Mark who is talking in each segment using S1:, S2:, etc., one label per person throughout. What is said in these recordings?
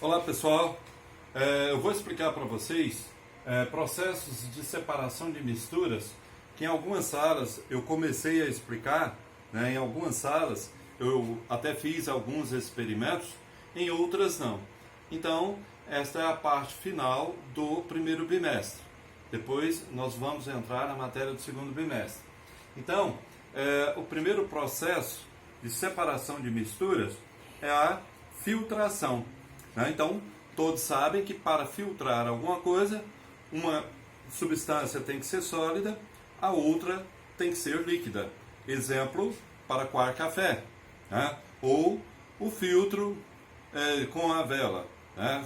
S1: Olá pessoal, eu vou explicar para vocês processos de separação de misturas que em algumas salas eu comecei a explicar, né? Em algumas salas eu até fiz alguns experimentos, em outras não. Então esta é a parte final do primeiro bimestre, depois nós vamos entrar na matéria do segundo bimestre. Então o primeiro processo de separação de misturas é a filtração. Então, todos sabem que para filtrar alguma coisa, uma substância tem que ser sólida, a outra tem que ser líquida. Exemplo, para coar café, né? Ou o filtro com a vela, né?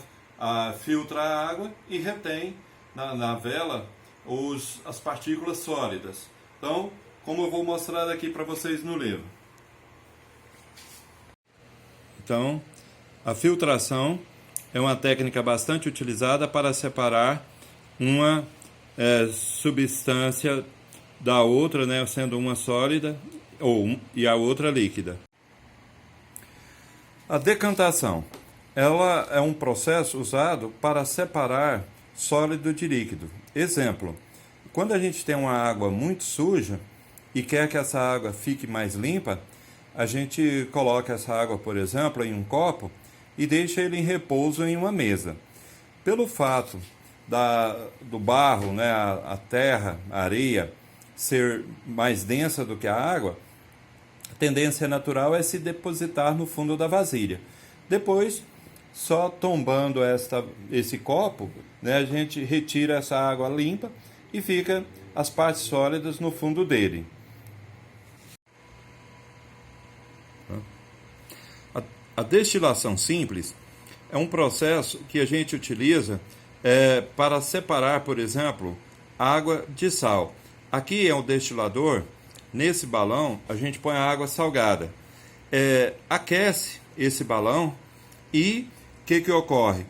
S1: Filtra a água e retém na vela as partículas sólidas. Então, como eu vou mostrar aqui para vocês no livro. Então, a filtração é uma técnica bastante utilizada para separar uma substância da outra, né, sendo uma sólida e a outra líquida. A decantação, ela é um processo usado para separar sólido de líquido. Exemplo, quando a gente tem uma água muito suja e quer que essa água fique mais limpa, a gente coloca essa água, por exemplo, em um copo e deixa ele em repouso em uma mesa. Pelo fato do barro, né, a terra, a areia, ser mais densa do que a água, a tendência natural é se depositar no fundo da vasilha. Depois, só tombando esse copo, né, a gente retira essa água limpa e fica as partes sólidas no fundo dele. A destilação simples é um processo que a gente utiliza para separar, por exemplo, água de sal. Aqui é o destilador, nesse balão a gente põe a água salgada. Aquece esse balão e o que ocorre?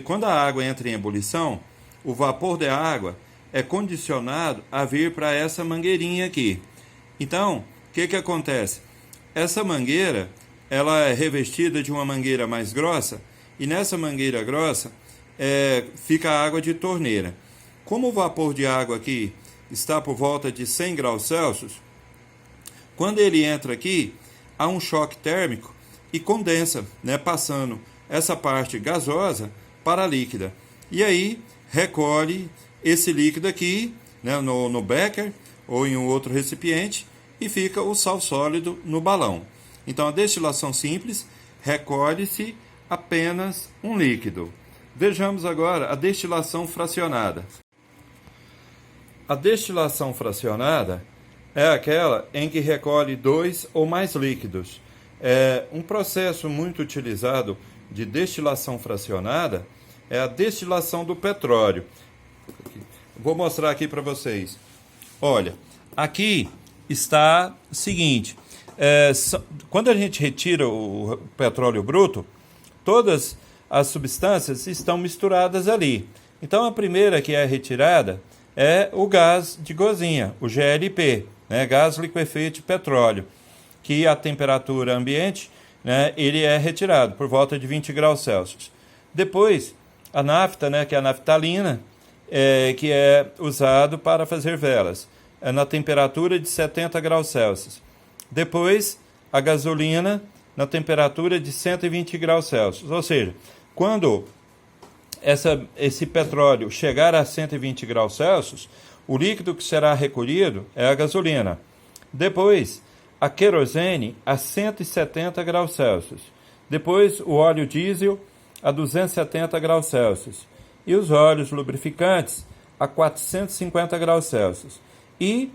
S1: Quando a água entra em ebulição, o vapor da água é condicionado a vir para essa mangueirinha aqui. Então, o que acontece? Essa mangueira, ela é revestida de uma mangueira mais grossa e nessa mangueira grossa fica a água de torneira. Como o vapor de água aqui está por volta de 100 graus Celsius, quando ele entra aqui, há um choque térmico e condensa, né, passando essa parte gasosa para a líquida. E aí recolhe esse líquido aqui, né, no becker ou em um outro recipiente, e fica o sal sólido no balão. Então, a destilação simples, recolhe-se apenas um líquido. Vejamos agora a destilação fracionada. A destilação fracionada é aquela em que recolhe 2 ou mais líquidos. Um processo muito utilizado de destilação fracionada é a destilação do petróleo. Vou mostrar aqui para vocês. Olha, aqui está o seguinte, quando a gente retira o petróleo bruto, todas as substâncias estão misturadas ali. Então a primeira que é retirada é o gás de cozinha, o GLP, né, gás liquefeito de petróleo, que a temperatura ambiente, né, ele é retirado por volta de 20 graus Celsius. Depois a nafta, né, que é a naftalina, que é usado para fazer velas, na temperatura de 70 graus Celsius. Depois, a gasolina na temperatura de 120 graus Celsius. Ou seja, quando esse petróleo chegar a 120 graus Celsius, o líquido que será recolhido é a gasolina. Depois, a querosene a 170 graus Celsius. Depois, o óleo diesel a 270 graus Celsius. E os óleos lubrificantes a 450 graus Celsius. E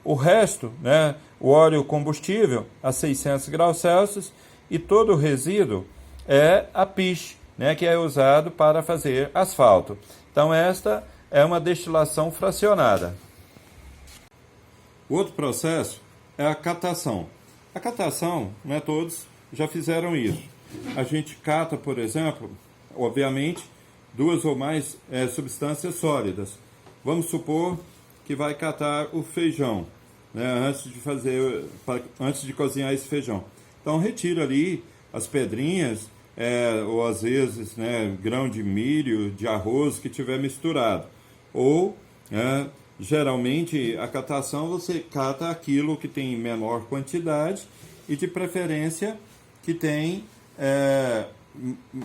S1: o resto, né, o óleo combustível a 600 graus Celsius e todo o resíduo é a pitch, né, que é usado para fazer asfalto. Então esta é uma destilação fracionada. O outro processo é a catação. A catação, né, todos já fizeram isso. A gente cata, por exemplo, obviamente, 2 ou mais substâncias sólidas. Vamos supor que vai catar o feijão, né, antes de cozinhar esse feijão. Então retira ali as pedrinhas, ou às vezes, né, grão de milho, de arroz que tiver misturado. Ou, geralmente, a catação você cata aquilo que tem menor quantidade e de preferência que tem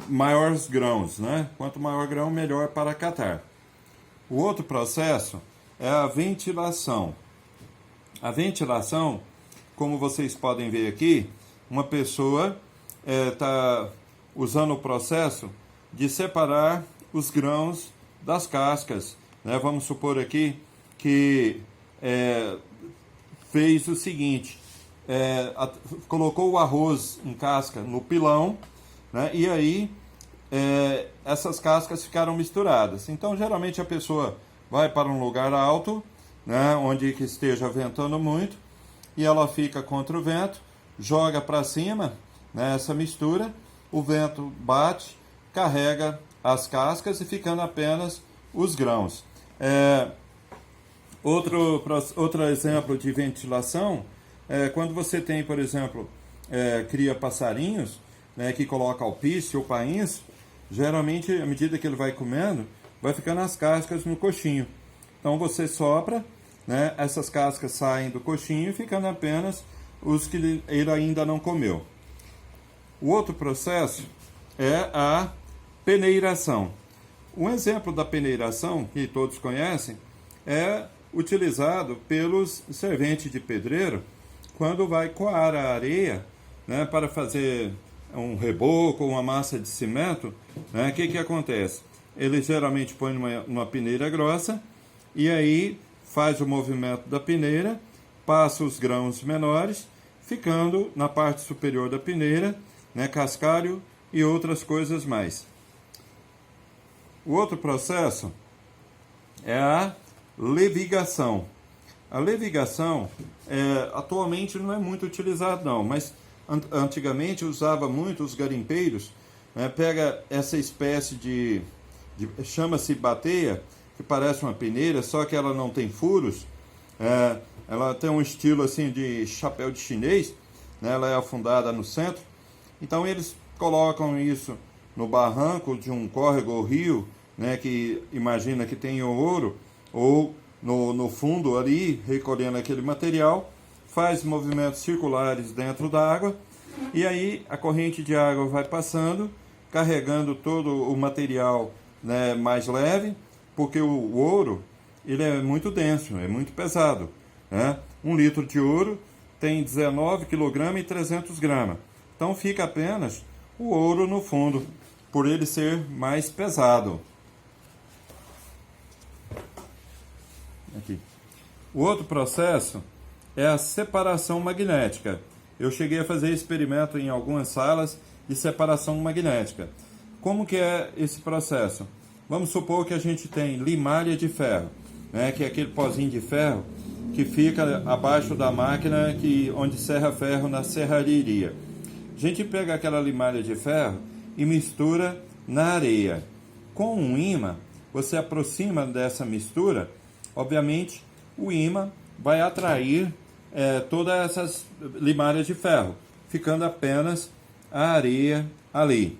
S1: maiores grãos, né? Quanto maior grão, melhor para catar. O outro processo é a ventilação. A ventilação, como vocês podem ver aqui, uma pessoa está usando o processo de separar os grãos das cascas, né? Vamos supor aqui que fez o seguinte, colocou o arroz em casca no pilão, né? E aí essas cascas ficaram misturadas. Então, geralmente a pessoa vai para um lugar alto, né, onde que esteja ventando muito, e ela fica contra o vento, joga para cima, né, essa mistura, o vento bate, carrega as cascas e ficando apenas os grãos. Outro exemplo de ventilação é quando você tem, por exemplo, cria passarinhos, né, que coloca alpiste ou painço. Geralmente, à medida que ele vai comendo, vai ficando as cascas no coxinho. Então você sopra, né, essas cascas saem do coxinho, ficando apenas os que ele ainda não comeu. O outro processo é a peneiração. Um exemplo da peneiração, que todos conhecem, é utilizado pelos serventes de pedreiro quando vai coar a areia, né, para fazer um reboco ou uma massa de cimento, né? O que acontece? Ele geralmente põe numa peneira grossa e aí faz o movimento da peneira, passa os grãos menores, ficando na parte superior da peneira, né, cascalho e outras coisas mais. O outro processo é a levigação. A levigação atualmente não é muito utilizada não, mas antigamente usava muito os garimpeiros, né, pega essa espécie de chama-se bateia, que parece uma peneira, só que ela não tem furos, ela tem um estilo assim de chapéu de chinês, né, ela é afundada no centro, então eles colocam isso no barranco de um córrego ou rio, né, que imagina que tem ouro, ou no fundo ali, recolhendo aquele material, faz movimentos circulares dentro da água, e aí a corrente de água vai passando, carregando todo o material, né, mais leve, porque o ouro ele é muito denso, é muito pesado, né? 1 litro de ouro tem 19 kg e 300 gramas. Então fica apenas o ouro no fundo, por ele ser mais pesado. Aqui. O outro processo é a separação magnética. Eu cheguei a fazer experimento em algumas salas de separação magnética. Como que é esse processo? Vamos supor que a gente tem limalha de ferro, né, que é aquele pozinho de ferro que fica abaixo da máquina onde serra ferro na serralheria. A gente pega aquela limalha de ferro e mistura na areia. Com um ímã, você aproxima dessa mistura, obviamente o ímã vai atrair todas essas limalhas de ferro, ficando apenas a areia ali.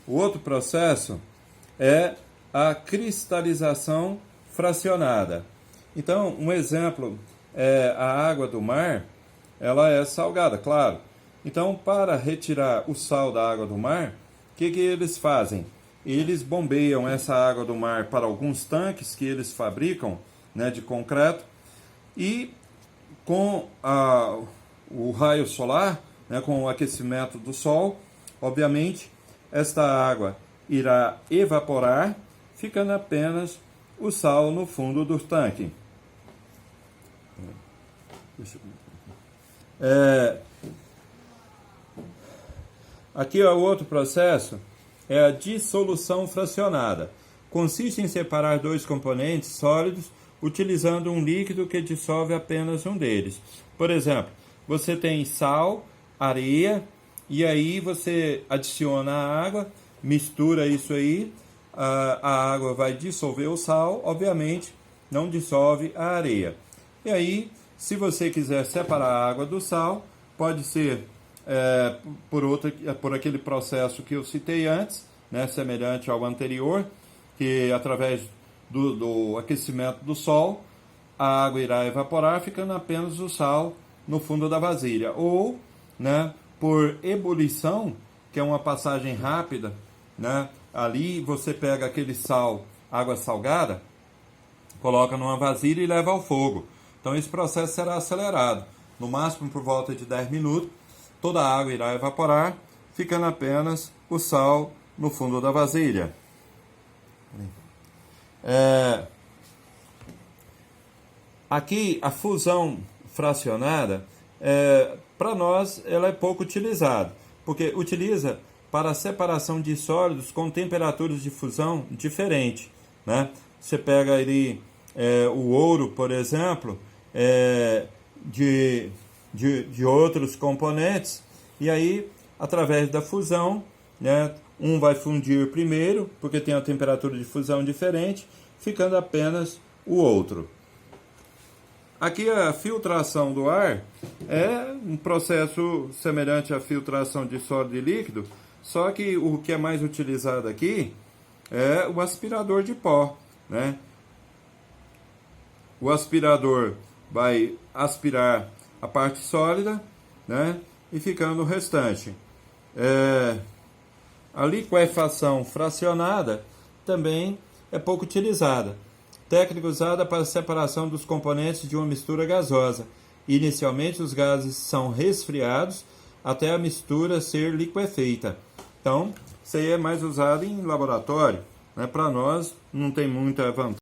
S1: O outro processo é a cristalização fracionada. Então, um exemplo é a água do mar, ela é salgada, claro. Então, para retirar o sal da água do mar, o que eles fazem? Eles bombeiam essa água do mar para alguns tanques que eles fabricam, né, de concreto, e com o raio solar, né, com o aquecimento do sol, obviamente, esta água irá evaporar, ficando apenas o sal no fundo do tanque. Aqui o outro processo é a dissolução fracionada. Consiste em separar dois componentes sólidos utilizando um líquido que dissolve apenas um deles. Por exemplo, você tem sal, areia, e aí você adiciona a água, mistura isso aí, a água vai dissolver o sal, obviamente não dissolve a areia. E aí, se você quiser separar a água do sal, pode ser por aquele processo que eu citei antes, né, semelhante ao anterior, que através do aquecimento do sol, a água irá evaporar, ficando apenas o sal no fundo da vasilha. Ou, né, por ebulição, que é uma passagem rápida, né, ali você pega aquele sal, água salgada, coloca numa vasilha e leva ao fogo. Então esse processo será acelerado. No máximo por volta de 10 minutos, toda a água irá evaporar, ficando apenas o sal no fundo da vasilha. Aqui a fusão fracionada, para nós, ela é pouco utilizada, porque utiliza para a separação de sólidos com temperaturas de fusão diferentes, né? Você pega ali o ouro, por exemplo, de outros componentes, e aí, através da fusão, né, um vai fundir primeiro, porque tem a temperatura de fusão diferente, ficando apenas o outro. Aqui a filtração do ar é um processo semelhante à filtração de sólido e líquido, só que o que é mais utilizado aqui é o aspirador de pó, né? O aspirador vai aspirar a parte sólida, né, e ficando o restante. A liquefação fracionada também é pouco utilizada. Técnica usada para a separação dos componentes de uma mistura gasosa. Inicialmente, os gases são resfriados até a mistura ser liquefeita. Então, isso aí é mais usado em laboratório, né? Para nós, não tem muita vantagem.